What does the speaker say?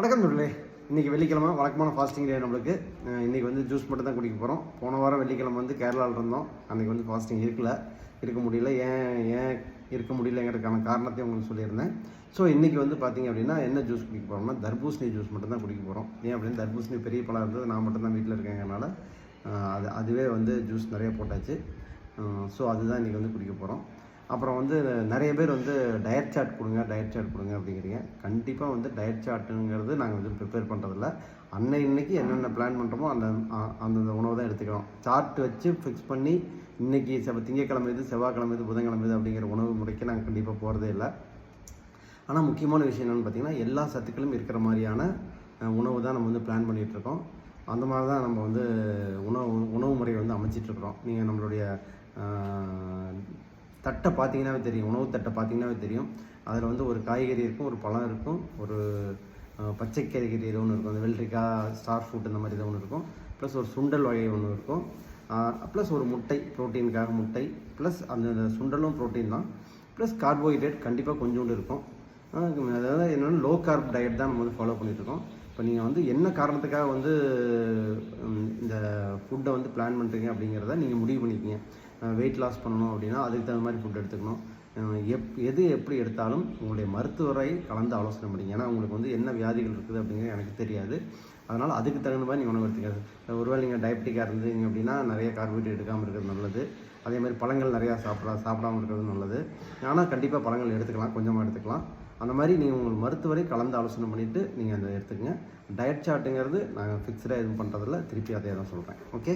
வணக்கம் நண்பர்களே. இன்றைக்கி வெள்ளிக்கிழமை வழக்கமான ஃபாஸ்டிங் டே நம்மளுக்கு. இன்றைக்கி வந்து ஜூஸ் மட்டும் தான் குடிக்க போகிறோம். போன வாரம் வெள்ளிக்கிழமை வந்து கேரளாவில் இருந்தோம். அன்றைக்கி வந்து ஃபாஸ்டிங் இருக்க முடியல. ஏன் இருக்க முடியலங்கிறதுக்கான காரணத்தையும் உங்களுக்கு சொல்லியிருந்தேன். ஸோ இன்றைக்கி வந்து பார்த்திங்க அப்படின்னா என்ன ஜூஸ் குடிக்க போகிறோம்னா தர்பூசணி ஜூஸ் மட்டும் தான் குடிக்க போகிறோம். ஏன் அப்படின்னு தர்பூசணி பெரிய பழம் இருந்தது, நான் மட்டும் தான் வீட்டில் இருக்கேங்கிறனால அதுவே வந்து ஜூஸ் நிறைய போட்டாச்சு. ஸோ அதுதான் இன்றைக்கி வந்து குடிக்க போகிறோம். அப்புறம் வந்து நிறைய பேர் வந்து டயட் சார்ட் கொடுங்க அப்படிங்கிறீங்க. கண்டிப்பாக வந்து டயட் சார்ட்டுங்கிறது நாங்கள் வந்து ப்ரிப்பேர் பண்ணுறதில்ல. இன்னைக்கு என்னென்ன பிளான் பண்ணுறோமோ அந்தந்த உணவு தான் எடுத்துக்கிறோம். சார்ட் வச்சு ஃபிக்ஸ் பண்ணி இன்றைக்கி திங்கக்கிழமை இது, செவ்வாய்க்கிழமை இது, புதன்கிழமை இது அப்படிங்கிற உணவு முறைக்கு நாங்கள் கண்டிப்பாக போகிறதே இல்லை. ஆனால் முக்கியமான விஷயம் என்னென்னு பார்த்திங்கன்னா, எல்லா சத்துக்களும் இருக்கிற மாதிரியான உணவு தான் நம்ம வந்து பிளான் பண்ணிகிட்ருக்கோம். அந்த மாதிரி தான் நம்ம வந்து உணவு முறையை வந்து அமைச்சிட்ருக்குறோம். நீங்கள் நம்மளுடைய தட்டை பார்த்தீங்கன்னாவே தெரியும், உணவு தட்டை பார்த்தீங்கன்னாவே தெரியும். அதில் வந்து ஒரு காய்கறி இருக்கும், ஒரு பழம் இருக்கும், ஒரு பச்சை காய்கறி ஏதோ ஒன்று இருக்கும், அந்த வெள்ளரிக்காய், ஸ்டார் ஃப்ரூட் இந்த மாதிரி ஏதோ ஒன்று இருக்கும், ப்ளஸ் ஒரு சுண்டல் வகை ஒன்று இருக்கும், ப்ளஸ் ஒரு முட்டை, ப்ரோட்டீனுக்காக முட்டை, ப்ளஸ் அந்த சுண்டலும் ப்ரோட்டீன் தான், ப்ளஸ் கார்போஹைட்ரேட் கண்டிப்பாக கொஞ்சோண்டு இருக்கும். அதாவது என்னென்னா லோ கார்ப் டயட் தான் நம்ம வந்து ஃபாலோ பண்ணிகிட்ருக்கோம். இப்போ நீங்கள் வந்து என்ன காரணத்துக்காக வந்து இந்த ஃபுட்டை வந்து பிளான் பண்ணுறீங்க அப்படிங்கிறத நீங்கள் முடிவு பண்ணிக்கிங்க. வெயிட் லாஸ் பண்ணணும் அப்படின்னா அதுக்கு தகுந்த மாதிரி ஃபுட் எடுத்துக்கணும். எது எப்படி எடுத்தாலும் உங்களுடைய மருத்துவரை கலந்து ஆலோசனை பண்ணிங்க. ஏன்னா உங்களுக்கு வந்து என்ன வியாதிகள் இருக்குது அப்படிங்கிறது எனக்கு தெரியாது. அதனால் அதுக்கு தகுந்த மாதிரி நீங்கள் உணவு எடுத்துக்காது. ஒருவேளை நீங்கள் டயபெட்டிக்காக இருந்தீங்க அப்படின்னா நிறைய கார்போஹைட்ரேட் எடுக்காமல் இருக்கிறது நல்லது. அதே மாதிரி பழங்கள் நிறையா சாப்பிடாமல் இருக்கிறது நல்லது. ஆனால் கண்டிப்பாக பழங்கள் எடுத்துக்கலாம், கொஞ்சமாக எடுத்துக்கலாம். அந்த மாதிரி நீங்கள் உங்கள் மருத்துவரை கலந்து ஆலோசனை பண்ணிவிட்டு நீங்கள் அதை எடுத்துக்கங்க. டயட் சார்ட்டுங்கிறது நாங்கள் ஃபிக்ஸ்டாக எதுவும் பண்ணுறதில்ல, திருப்பி அதே தான் சொல்கிறேன். ஓகே.